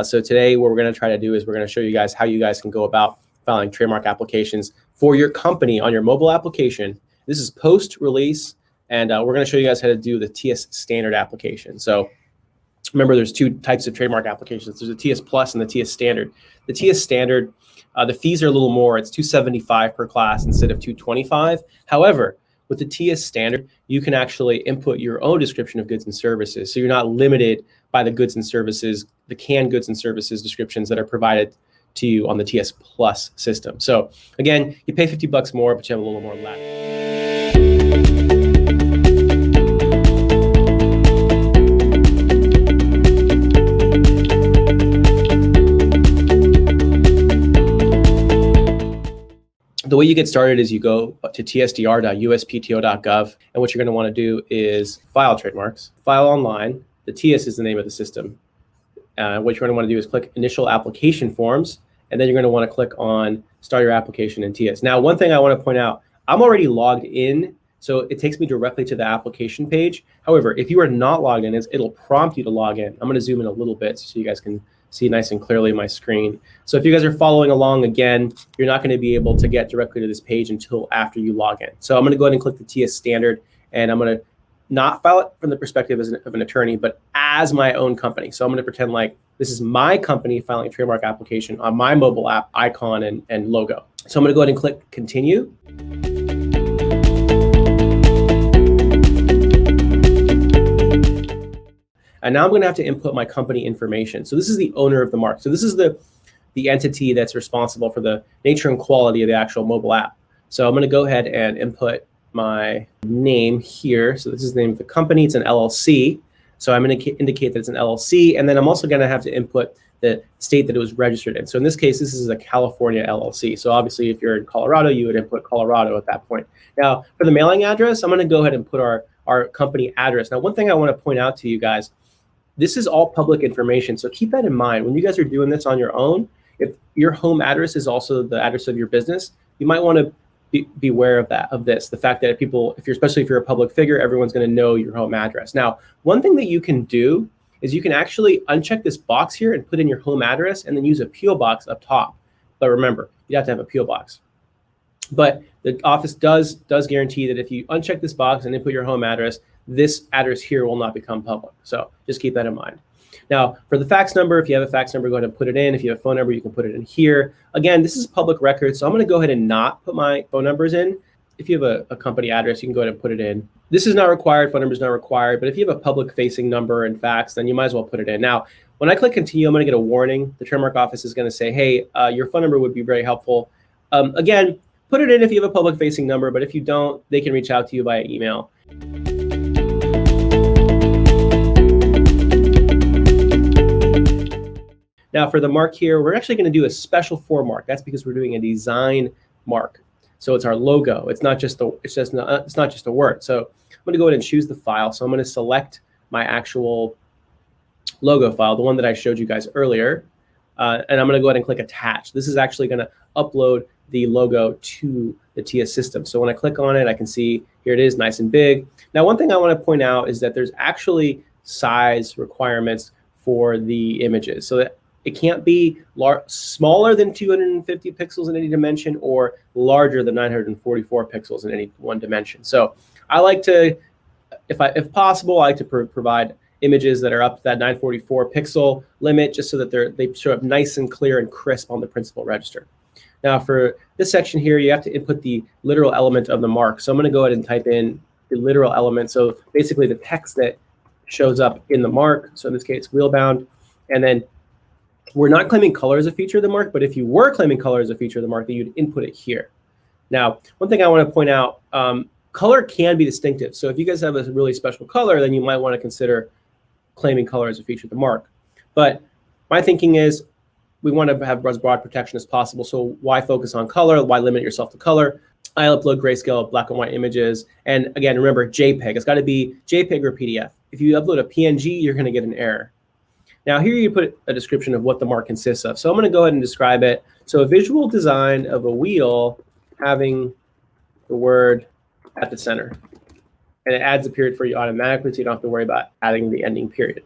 So today what we're going to try to do is we're going to show you guys how you guys can go about filing trademark applications for your company on your mobile application. This is post-release, and we're going to show you guys how to do the TEAS standard application. So remember, there's two types of trademark applications. There's the TEAS Plus and the TEAS Standard. The TEAS Standard, the fees are a little more. It's $275 per class instead of $225. However, with the TEAS Standard, you can actually input your own description of goods and services. So you're not limited by the goods and services, the canned goods and services descriptions that are provided to you on the TEAS Plus system. So again, you pay $50 more, but you have a little more latitude. The way you get started is you go to tsdr.uspto.gov, and what you're going to want to do is file trademarks, file online. The TEAS is the name of the system. What you're going to want to do is click Initial Application Forms, and then you're going to want to click on Start Your Application in TEAS. Now, one thing I want to point out, I'm already logged in, so it takes me directly to the application page. However, if you are not logged in, it'll prompt you to log in. I'm going to zoom in a little bit so you guys can see nice and clearly my screen. So if you guys are following along, again, you're not going to be able to get directly to this page until after you log in. So I'm going to go ahead and click the TEAS Standard, and I'm going to not file it from the perspective of an attorney, but as my own company. So I'm going to pretend like this is my company filing a trademark application on my mobile app icon and logo. So I'm going to go ahead and click Continue. And now I'm going to have to input my company information. So this is the owner of the mark. So this is the entity that's responsible for the nature and quality of the actual mobile app. So I'm going to go ahead and input my name here. So this is the name of the company. It's an LLC. So I'm going to indicate that it's an LLC. And then I'm also going to have to input the state that it was registered in. So in this case, this is a California LLC. So obviously, if you're in Colorado, you would input Colorado at that point. Now, for the mailing address, I'm going to go ahead and put our company address. Now, one thing I want to point out to you guys, this is all public information, so keep that in mind. When you guys are doing this on your own, if your home address is also the address of your business, you might want to be aware of this. The fact that especially if you're a public figure, everyone's going to know your home address. Now, one thing that you can do is you can actually uncheck this box here and put in your home address and then use a PO box up top. But remember, you have to have a PO box. But the office does guarantee that if you uncheck this box and input your home address, this address here will not become public. So just keep that in mind. Now, for the fax number, if you have a fax number, go ahead and put it in. If you have a phone number, you can put it in here. Again, this is public record, so I'm going to go ahead and not put my phone numbers in. If you have a company address, you can go ahead and put it in. This is not required. Phone number is not required. But if you have a public-facing number and fax, then you might as well put it in. Now, when I click Continue, I'm going to get a warning. The trademark office is going to say, hey, your phone number would be very helpful. Again, put it in if you have a public-facing number, but if you don't, they can reach out to you via email. Now for the mark here, we're actually going to do a special for mark. That's because we're doing a design mark. So it's our logo. It's not just a word. So I'm going to go ahead and choose the file. So I'm going to select my actual logo file, the one that I showed you guys earlier. And I'm going to go ahead and click Attach. This is actually going to upload the logo to the TEAS system. So when I click on it, I can see here it is, nice and big. Now, one thing I want to point out is that there's actually size requirements for the images. So that it can't be smaller than 250 pixels in any dimension or larger than 944 pixels in any one dimension. So I like to, if possible, I like to provide images that are up to that 944 pixel limit, just so that they show up nice and clear and crisp on the principal register. Now for this section here, you have to input the literal element of the mark. So I'm going to go ahead and type in the literal element. So basically the text that shows up in the mark. So in this case, wheelbound. And then we're not claiming color as a feature of the mark, but if you were claiming color as a feature of the mark, then you'd input it here. Now, one thing I want to point out, color can be distinctive. So if you guys have a really special color, then you might want to consider claiming color as a feature of the mark. But my thinking is we want to have as broad protection as possible. So why focus on color? Why limit yourself to color? I upload grayscale black and white images. And again, remember JPEG. It's got to be JPEG or PDF. If you upload a PNG, you're going to get an error. Now here you put a description of what the mark consists of. So I'm going to go ahead and describe it. So a visual design of a wheel having the word at the center. And it adds a period for you automatically, so you don't have to worry about adding the ending period.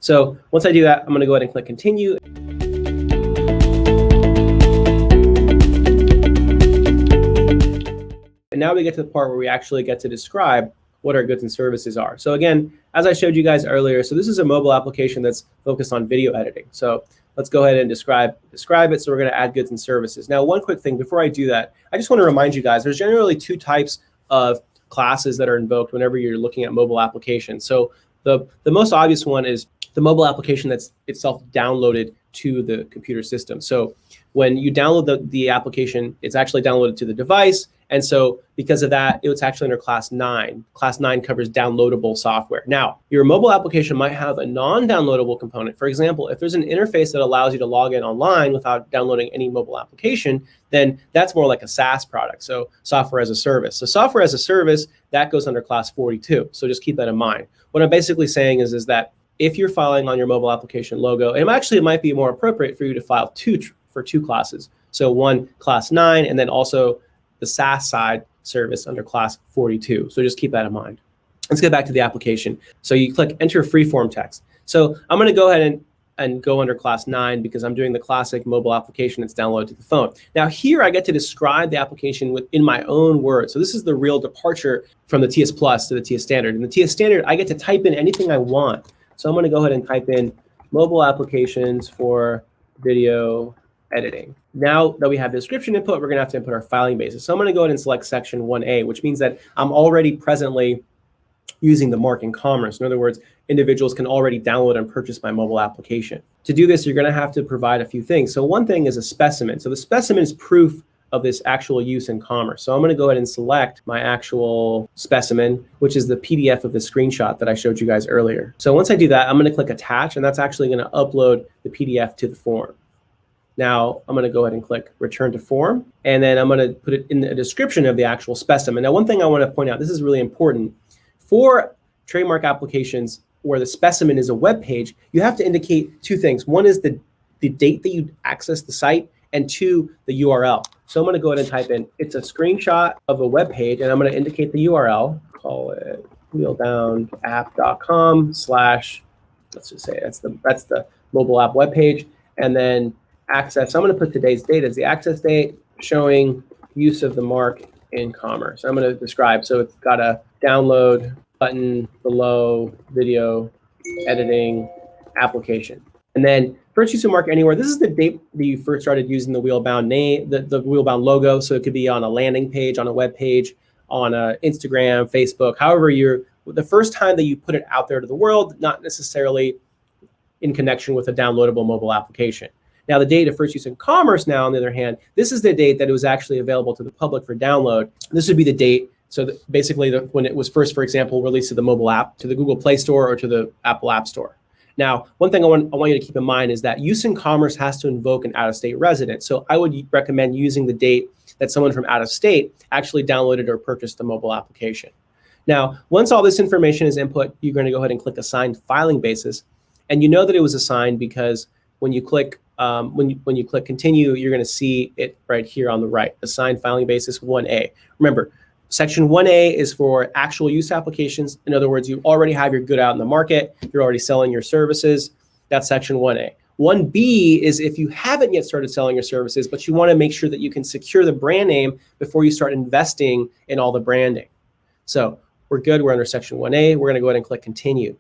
So once I do that, I'm going to go ahead and click continue. And now we get to the part where we actually get to describe what our goods and services are. So again, as I showed you guys earlier, so this is a mobile application that's focused on video editing. So let's go ahead and describe it. So we're going to add goods and services. Now, one quick thing before I do that, I just want to remind you guys, there's generally two types of classes that are invoked whenever you're looking at mobile applications. So the most obvious one is the mobile application that's itself downloaded to the computer system. So when you download the application, it's actually downloaded to the device. And so because of that, it's actually under class 9. Class 9 covers downloadable software. Now, your mobile application might have a non-downloadable component. For example, if there's an interface that allows you to log in online without downloading any mobile application, then that's more like a SaaS product, so software as a service. So software as a service, that goes under class 42. So just keep that in mind. What I'm basically saying is that if you're filing on your mobile application logo, and actually it might be more appropriate for you to file for two classes. So one class 9, and then also the SaaS side service under class 42. So just keep that in mind. Let's get back to the application. So you click enter freeform text. So I'm going to go ahead and go under class 9 because I'm doing the classic mobile application that's downloaded to the phone. Now here I get to describe the application in my own words. So this is the real departure from the TEAS Plus to the TEAS Standard. In the TEAS Standard, I get to type in anything I want. So I'm going to go ahead and type in mobile applications for video editing. Now that we have the description input, we're going to have to input our filing basis. So I'm going to go ahead and select section 1A, which means that I'm already presently using the mark in commerce. In other words, individuals can already download and purchase my mobile application. To do this, you're going to have to provide a few things. So one thing is a specimen. So the specimen is proof of this actual use in commerce. So I'm going to go ahead and select my actual specimen, which is the PDF of the screenshot that I showed you guys earlier. So once I do that, I'm going to click attach, and that's actually going to upload the PDF to the form. Now I'm going to go ahead and click return to form, and then I'm going to put it in the description of the actual specimen. Now, one thing I want to point out, this is really important. For trademark applications where the specimen is a web page, you have to indicate two things. One is the date that you access the site, and two, the URL. So I'm going to go ahead and type in, it's a screenshot of a web page, and I'm going to indicate the URL, call it wheelbounapp.com/ let's just say that's the mobile app web page, and then access. So I'm going to put today's date as the access date, showing use of the mark in commerce. I'm going to describe. So it's got a download button below, video editing application. And then first use of mark anywhere. This is the date that you first started using the Wheelbound name, the Wheelbound logo. So it could be on a landing page, on a web page, on a Instagram, Facebook, however the first time that you put it out there to the world, not necessarily in connection with a downloadable mobile application. Now, the date of first use in commerce now, on the other hand, this is the date that it was actually available to the public for download. This would be the date. So basically when it was first, for example, released to the mobile app, to the Google Play Store or to the Apple App Store. Now, one thing I want you to keep in mind is that use in commerce has to invoke an out-of-state resident. So I would recommend using the date that someone from out of state actually downloaded or purchased the mobile application. Now, once all this information is input, you're going to go ahead and click assigned filing basis. And you know that it was assigned because when you click when you click continue, you're going to see it right here on the right, assigned filing basis 1A. Remember, section 1A is for actual use applications. In other words, you already have your good out in the market. You're already selling your services. That's section 1A. 1B is if you haven't yet started selling your services, but you want to make sure that you can secure the brand name before you start investing in all the branding. So we're good. We're under section 1A. We're going to go ahead and click continue.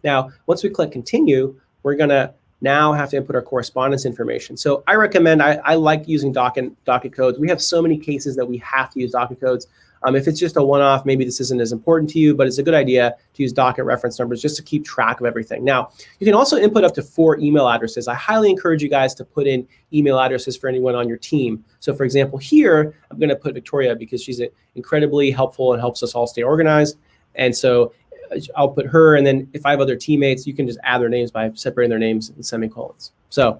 Now, once we click continue, we're going to now have to input our correspondence information. So I recommend, I like using docket codes. We have so many cases that we have to use docket codes. If it's just a one-off, maybe this isn't as important to you, but it's a good idea to use docket reference numbers just to keep track of everything. Now, you can also input up to 4 email addresses. I highly encourage you guys to put in email addresses for anyone on your team. So for example, here, I'm going to put Victoria because she's incredibly helpful and helps us all stay organized. And so I'll put her, and then if I have other teammates, you can just add their names by separating their names in semicolons. So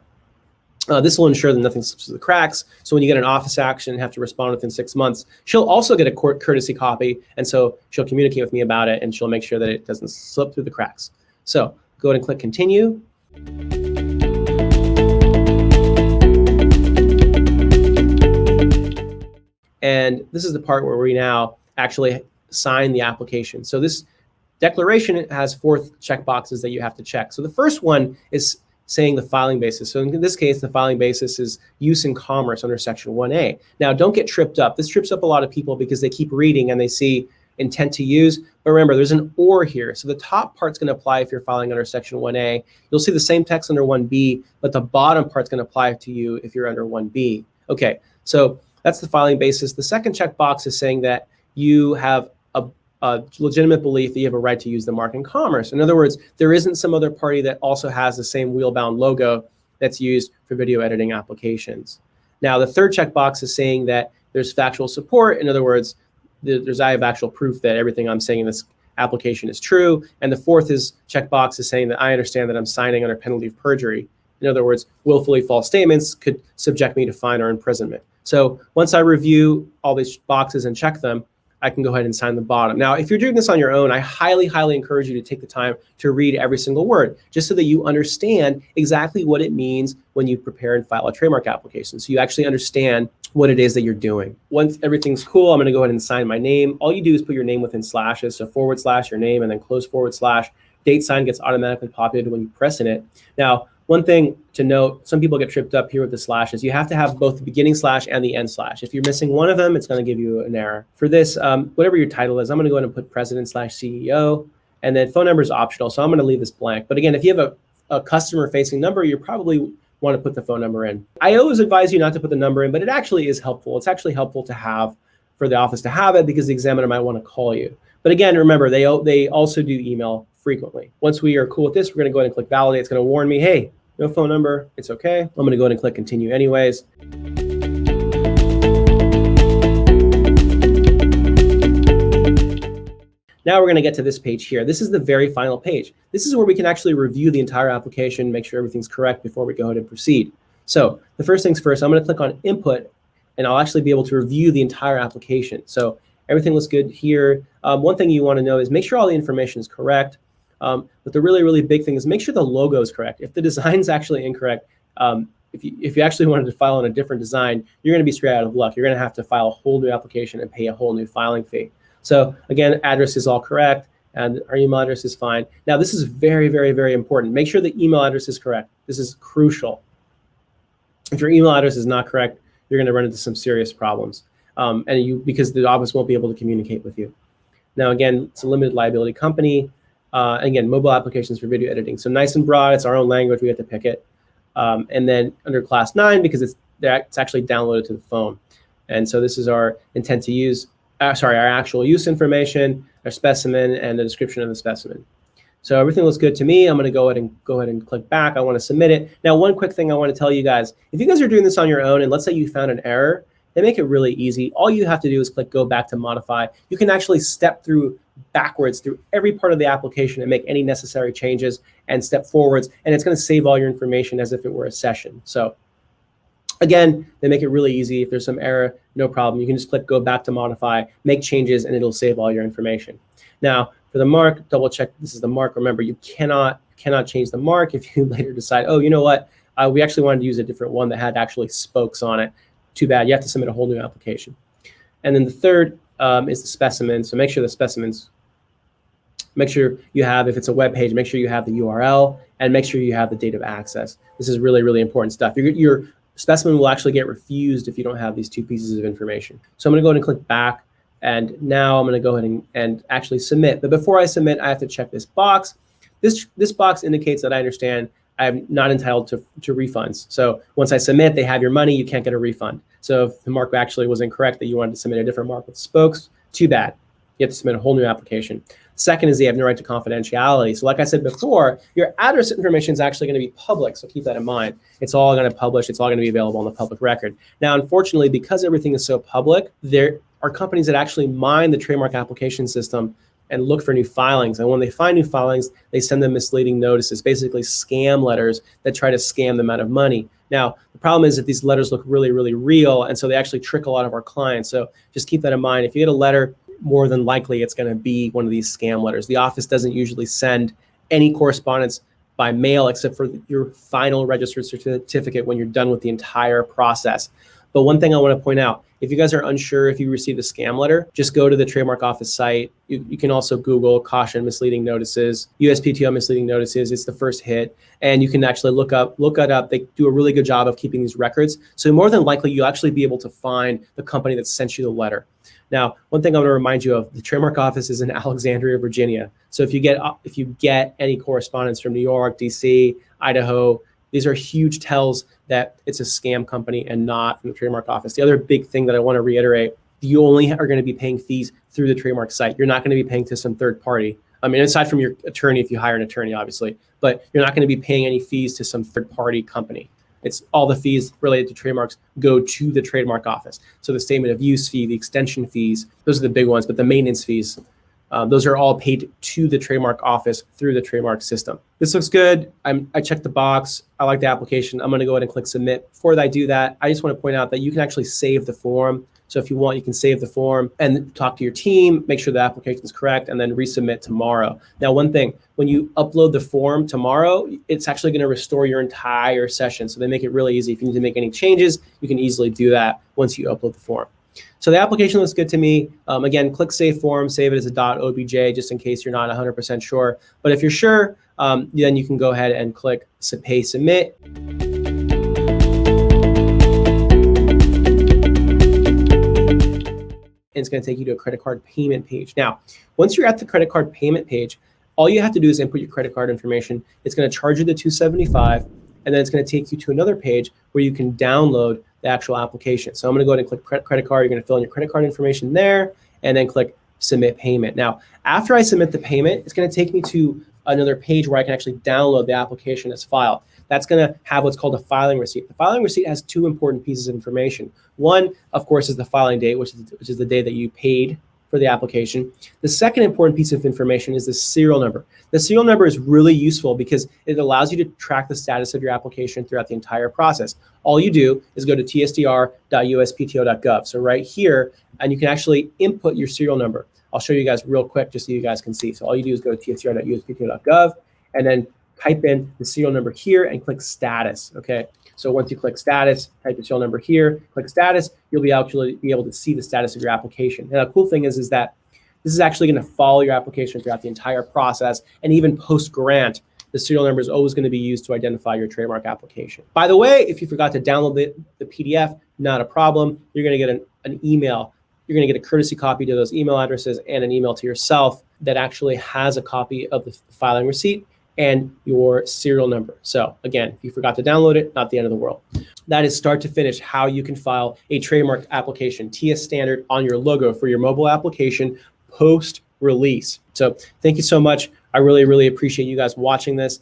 this will ensure that nothing slips through the cracks. So when you get an office action and have to respond within 6 months, she'll also get a courtesy copy, and so she'll communicate with me about it, and she'll make sure that it doesn't slip through the cracks. So go ahead and click continue. And this is the part where we now actually sign the application. So this declaration has 4 checkboxes that you have to check. So the first one is saying the filing basis. So in this case, the filing basis is use in commerce under Section 1A. Now, don't get tripped up. This trips up a lot of people because they keep reading and they see intent to use. But remember, there's an or here. So the top part's going to apply if you're filing under Section 1A. You'll see the same text under 1B, but the bottom part's going to apply to you if you're under 1B. Okay, so that's the filing basis. The second checkbox is saying that you have a legitimate belief that you have a right to use the mark in commerce. In other words, there isn't some other party that also has the same wheel-bound logo that's used for video editing applications. Now, the third checkbox is saying that there's factual support. In other words, I have actual proof that everything I'm saying in this application is true. And the fourth checkbox is saying that I understand that I'm signing under penalty of perjury. In other words, willfully false statements could subject me to fine or imprisonment. So once I review all these boxes and check them, I can go ahead and sign the bottom. Now, if you're doing this on your own, I highly, highly encourage you to take the time to read every single word, just so that you understand exactly what it means when you prepare and file a trademark application. So you actually understand what it is that you're doing. Once everything's cool, I'm gonna go ahead and sign my name. All you do is put your name within slashes, so / your name and then close / date sign gets automatically populated when you press in it. Now, one thing to note, some people get tripped up here with the slashes. You have to have both the beginning slash and the end slash. If you're missing one of them, it's going to give you an error. For this, whatever your title is, I'm going to go ahead and put president / CEO, and then phone number is optional, so I'm going to leave this blank. But again, if you have a customer-facing number, you probably want to put the phone number in. I always advise you not to put the number in, but it actually is helpful. It's actually helpful to have for the office to have it because the examiner might want to call you. But again, remember, they also do email frequently. Once we are cool with this, we're going to go ahead and click validate. It's going to warn me, hey, no phone number, it's okay. I'm going to go ahead and click continue anyways. Now we're going to get to this page here. This is the very final page. This is where we can actually review the entire application, make sure everything's correct before we go ahead and proceed. So the first things first, I'm going to click on input, and I'll actually be able to review the entire application. So everything looks good here. One thing you want to know is make sure all the information is correct. But the really, really big thing is make sure the logo is correct. If the design is actually incorrect, if you actually wanted to file on a different design, you're going to be straight out of luck. You're going to have to file a whole new application and pay a whole new filing fee. So again, address is all correct, and our email address is fine. Now, this is very, very, very important. Make sure the email address is correct. This is crucial. If your email address is not correct, you're going to run into some serious problems, because the office won't be able to communicate with you. Now, again, it's a limited liability company. Again, mobile applications for video editing. So nice and broad, it's our own language, we have to pick it. And then under class 9, because it's actually downloaded to the phone. And so this is our intent to use, our actual use information, our specimen, and the description of the specimen. So everything looks good to me. I'm gonna go ahead and click back. I wanna submit it. Now, one quick thing I wanna tell you guys, if you guys are doing this on your own, and let's say you found an error, they make it really easy. All you have to do is click go back to modify. You can actually step backwards through every part of the application and make any necessary changes and step forwards, and it's going to save all your information as if it were a session. So again, they make it really easy. If there's some error, no problem. You can just click go back to modify, make changes, and it'll save all your information. Now, for the mark, double check this is the mark. Remember, you cannot change the mark if you later decide, oh, you know what, we actually wanted to use a different one that had actually spokes on it. Too bad, you have to submit a whole new application. And then the third is the specimen. So make sure the specimens, make sure you have, if it's a web page, make sure you have the URL and make sure you have the date of access. This is really, really important stuff. Your specimen will actually get refused if you don't have these 2 pieces of information. So I'm going to go ahead and click back. And now I'm going to go ahead and actually submit. But before I submit, I have to check this box. This box indicates that I understand I'm not entitled to refunds. So once I submit, they have your money, you can't get a refund. So if the mark actually was incorrect, that you wanted to submit a different mark with spokes, too bad. You have to submit a whole new application. Second is they have no right to confidentiality. So like I said before, your address information is actually going to be public, so keep that in mind. It's all going to publish, it's all going to be available on the public record. Now, unfortunately, because everything is so public, there are companies that actually mine the trademark application system and look for new filings. And when they find new filings, they send them misleading notices, basically scam letters that try to scam them out of money. Now, the problem is that these letters look really, really real, and so they actually trick a lot of our clients. So just keep that in mind. If you get a letter, more than likely it's going to be one of these scam letters. The office doesn't usually send any correspondence by mail except for your final registered certificate when you're done with the entire process. But one thing I want to point out, if you guys are unsure if you received a scam letter, just go to the trademark office site. You can also Google caution misleading notices, USPTO misleading notices. It's the first hit. And you can actually look it up. They do a really good job of keeping these records. So more than likely, you'll actually be able to find the company that sent you the letter. Now, one thing I want to remind you of, the trademark office is in Alexandria, Virginia. So if you get any correspondence from New York, DC, Idaho, these are huge tells that it's a scam company and not from the trademark office. The other big thing that I want to reiterate, you only are going to be paying fees through the trademark site. You're not going to be paying to some third party. I mean, aside from your attorney, if you hire an attorney, obviously, but you're not going to be paying any fees to some third party company. It's all the fees related to trademarks go to the trademark office. So the statement of use fee, the extension fees, those are the big ones, but the maintenance fees, those are all paid to the trademark office through the trademark system. This looks good. I checked the box. I like the application. I'm going to go ahead and click submit. Before I do that, I just want to point out that you can actually save the form. So if you want, you can save the form and talk to your team, make sure the application is correct, and then resubmit tomorrow. Now, one thing, when you upload the form tomorrow, it's actually going to restore your entire session. So they make it really easy. If you need to make any changes, you can easily do that once you upload the form. So the application looks good to me. Again, click save form, save it as a .obj just in case you're not 100% sure. But if you're sure, then you can go ahead and click pay submit. And it's going to take you to a credit card payment page. Now, once you're at the credit card payment page, all you have to do is input your credit card information. It's going to charge you the $275, and then it's going to take you to another page where you can download the actual application. So I'm going to go ahead and click credit card. You're going to fill in your credit card information there, and then click submit payment. Now, after I submit the payment, it's going to take me to another page where I can actually download the application as file. That's going to have what's called a filing receipt. The filing receipt has two important pieces of information. One, of course, is the filing date, which is the day that you paid for the application. The second important piece of information is the serial number. The serial number is really useful because it allows you to track the status of your application throughout the entire process. All you do is go to tsdr.uspto.gov. So right here, and you can actually input your serial number. I'll show you guys real quick just so you guys can see. So all you do is go to tsdr.uspto.gov and then type in the serial number here and click status, okay? So once you click status, type the serial number here, click status, you'll be able to see the status of your application. And the cool thing is that this is actually going to follow your application throughout the entire process, and even post-grant, the serial number is always going to be used to identify your trademark application. By the way, if you forgot to download the PDF, not a problem. You're going to get an email. You're going to get a courtesy copy to those email addresses and an email to yourself that actually has a copy of the filing receipt and your serial number. So again, if you forgot to download it, not the end of the world. That is start to finish how you can file a trademark application, TEAS standard, on your logo for your mobile application post-release. So thank you so much. I really, really appreciate you guys watching this.